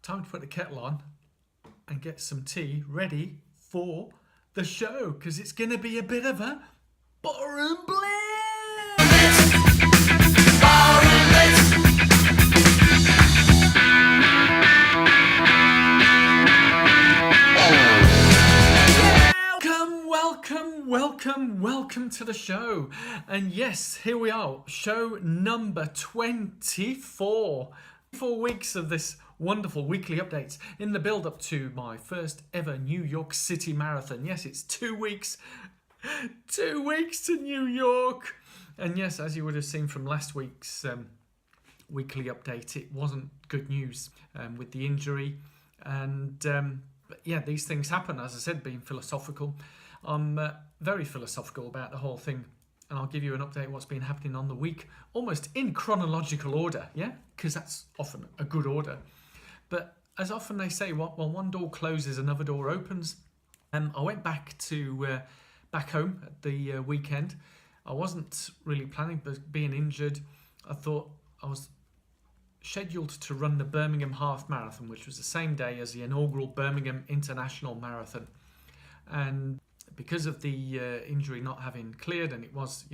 time to put the kettle on and get some tea ready for the show, because it's going to be a bit of a bar and Welcome to the show. And yes, here we are, show number 24. 4 weeks of this wonderful weekly updates in the build up to my first ever New York City Marathon. Yes, it's 2 weeks. 2 weeks to New York. And yes, as you would have seen from last week's weekly update, it wasn't good news with the injury. And but yeah, these things happen. As I said, being philosophical, I'm very philosophical about the whole thing, and I'll give you an update what's been happening on the week, almost in chronological order, yeah, because that's often a good order. But as often they say, well, one door closes, another door opens. I went back home at the weekend. I wasn't really planning, but being injured, I thought I was scheduled to run the Birmingham Half Marathon, which was the same day as the inaugural Birmingham International Marathon. And because of the injury not having cleared, and it was,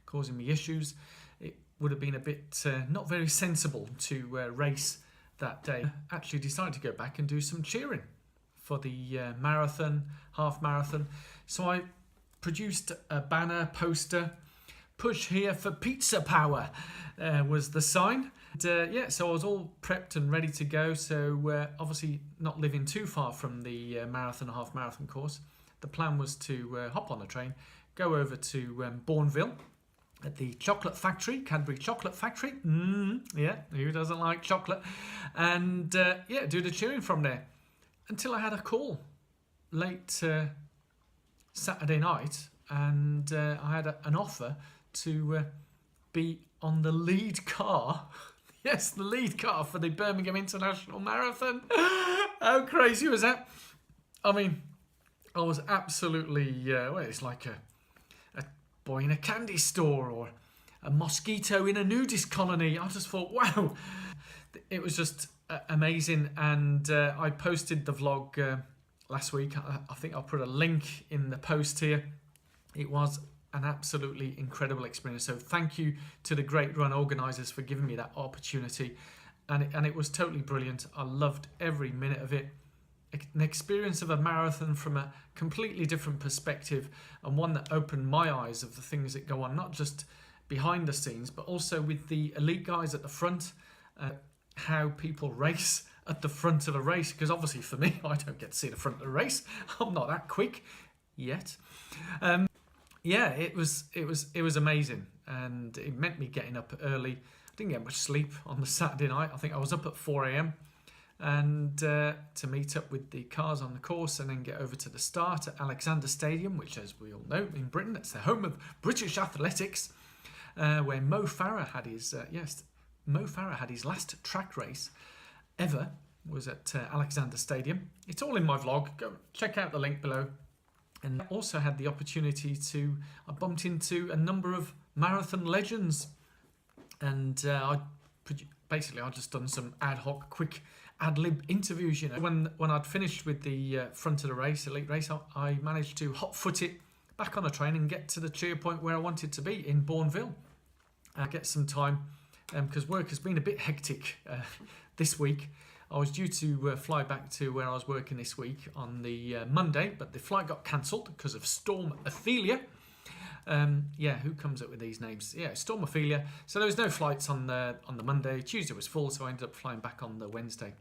causing me issues, it would have been a bit not very sensible to race that day. I actually decided to go back and do some cheering for the marathon, half marathon. So I produced a banner, poster, "Push here for pizza power" was the sign. And, so I was all prepped and ready to go. So obviously not living too far from the marathon, half marathon course. The plan was to hop on a train, go over to Bourneville at the chocolate factory, Cadbury Chocolate Factory. Yeah, who doesn't like chocolate? And do the cheering from there. Until I had a call late Saturday night, and I had an offer to be on the lead car. Yes, the lead car for the Birmingham International Marathon. How crazy was that? I mean, I was absolutely, it's like a boy in a candy store or a mosquito in a nudist colony. I just thought, wow, it was just amazing. And I posted the vlog last week. I think I'll put a link in the post here. It was an absolutely incredible experience. So thank you to the Great Run organisers for giving me that opportunity. And it was totally brilliant. I loved every minute of it. An experience of a marathon from a completely different perspective, and one that opened my eyes of the things that go on, not just behind the scenes, but also with the elite guys at the front, how people race at the front of a race. Because obviously for me, I don't get to see the front of the race. I'm not that quick yet. It was amazing, and it meant me getting up early. I didn't get much sleep on the Saturday night. I think I was up at 4 a.m. and to meet up with the cars on the course, and then get over to the start at Alexander Stadium, which, as we all know, in Britain, it's the home of British athletics, where Mo Farah had his last track race ever, was at Alexander Stadium. It's all in my vlog. Go check out the link below. And I also had the opportunity I bumped into a number of marathon legends, and I just done some ad hoc, quick ad-lib interviews. When I'd finished with the front of the race, elite race, I managed to hot-foot it back on a train and get to the cheer point where I wanted to be in Bourneville. I get some time because work has been a bit hectic this week. I was due to fly back to where I was working this week on the Monday, but the flight got cancelled because of Storm Ophelia. Who comes up with these names? Yeah, Storm Ophelia. So there was no flights on the Monday. Tuesday was full, so I ended up flying back on the Wednesday.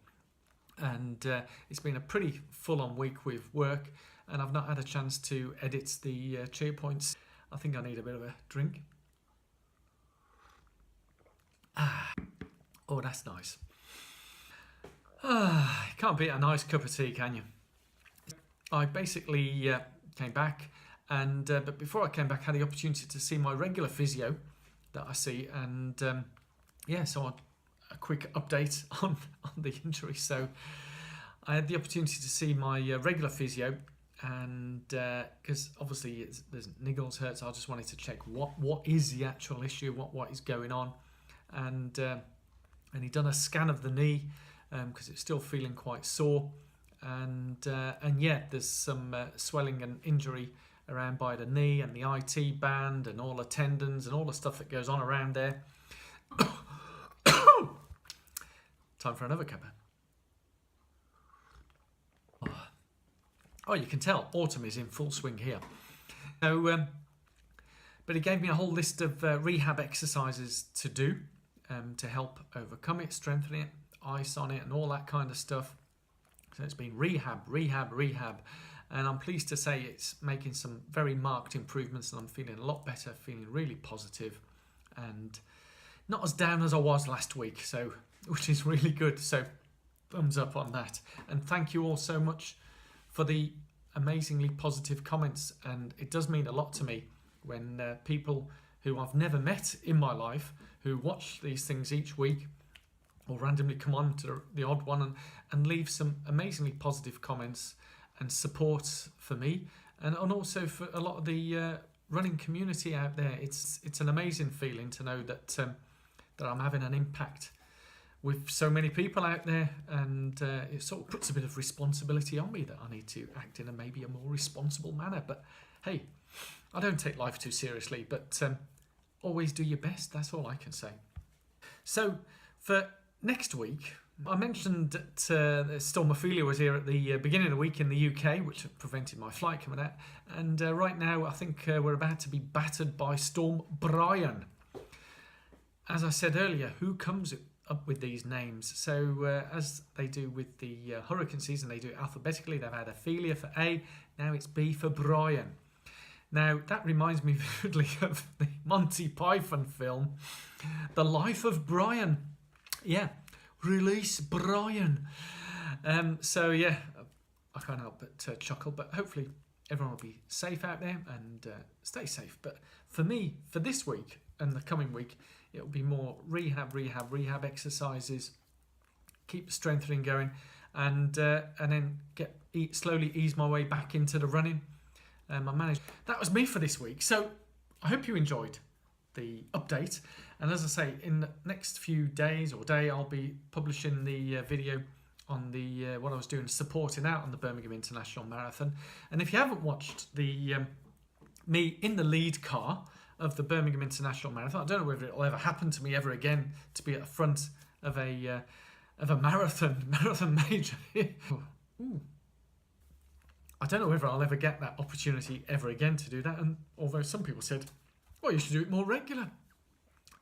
And it's been a pretty full-on week with work, and I've not had a chance to edit the cheer points. I think I need a bit of a drink. Oh, that's nice. You can't beat a nice cup of tea, can you? I basically came back, and but before I came back, I had the opportunity to see my regular physio that I see, and so a quick update on the injury. So I had the opportunity to see my regular physio, and because obviously there's niggles, hurts, I just wanted to check what is the actual issue, what is going on, and he done a scan of the knee, because it's still feeling quite sore, and yeah, there's some swelling and injury around by the knee and the IT band and all the tendons and all the stuff that goes on around there. Time for another cuppa. Oh, you can tell autumn is in full swing here. So, but he gave me a whole list of rehab exercises to do to help overcome it, strengthen it, ice on it, and all that kind of stuff. So it's been rehab, and I'm pleased to say it's making some very marked improvements, and I'm feeling a lot better, feeling really positive, and not as down as I was last week. So, which is really good. So, thumbs up on that, and thank you all so much for the amazingly positive comments, and it does mean a lot to me when people who I've never met in my life, who watch these things each week or randomly come on to the odd one and leave some amazingly positive comments and support for me, and also for a lot of the running community out there. It's an amazing feeling to know that that I'm having an impact with so many people out there, and it sort of puts a bit of responsibility on me that I need to act in maybe a more responsible manner. But hey, I don't take life too seriously, but always do your best. That's all I can say. So for next week, I mentioned that Storm Ophelia was here at the beginning of the week in the UK, which prevented my flight coming out. And right now, I think we're about to be battered by Storm Brian. As I said earlier, who comes up with these names? So as they do with the hurricane season, they do it alphabetically. They've had Ophelia for A, now it's B for Brian. Now that reminds me vividly of the Monty Python film, The Life of Brian. Yeah, release Brian. So yeah, I can't help but chuckle, but hopefully everyone will be safe out there and stay safe. But for me, for this week and the coming week, it'll be more rehab exercises, keep the strengthening going, and then slowly ease my way back into the running. I managed. That was me for this week. So I hope you enjoyed the update. And as I say, in the next few days or day, I'll be publishing the video on the what I was doing supporting out on the Birmingham International Marathon. And if you haven't watched the me in the lead car of the Birmingham International Marathon, I don't know whether it'll ever happen to me ever again to be at the front of a marathon major. Ooh. I don't know whether I'll ever get that opportunity ever again to do that. And although some people said, well, you should do it more regular.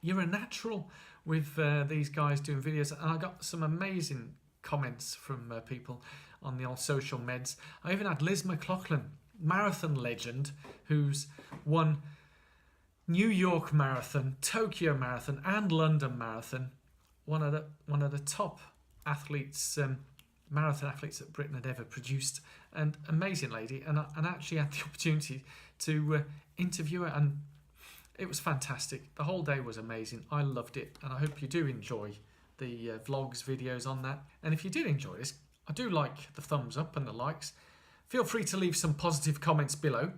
You're a natural with these guys doing videos. And I got some amazing comments from people on the old social meds. I even had Liz McLaughlin, marathon legend, who's won New York Marathon, Tokyo Marathon and London Marathon. One of the top athletes, marathon athletes that Britain had ever produced, and amazing lady, and actually had the opportunity to interview her, and it was fantastic. The whole day was amazing. I loved it, and I hope you do enjoy the vlogs, videos on that. And if you did enjoy this, I do like the thumbs up and the likes. Feel free to leave some positive comments below,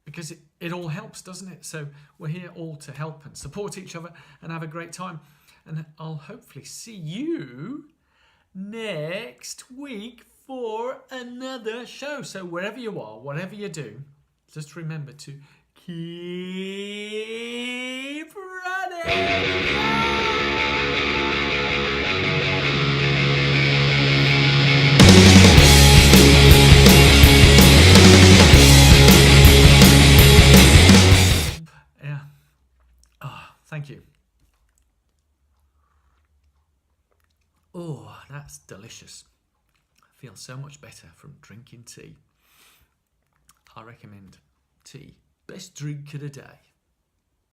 because it all helps, doesn't it? So we're here all to help and support each other and have a great time. And I'll hopefully see you next week for another show. So wherever you are, whatever you do, just remember to keep running. Thank you. Oh, that's delicious. I feel so much better from drinking tea. I recommend tea. Best drink of the day.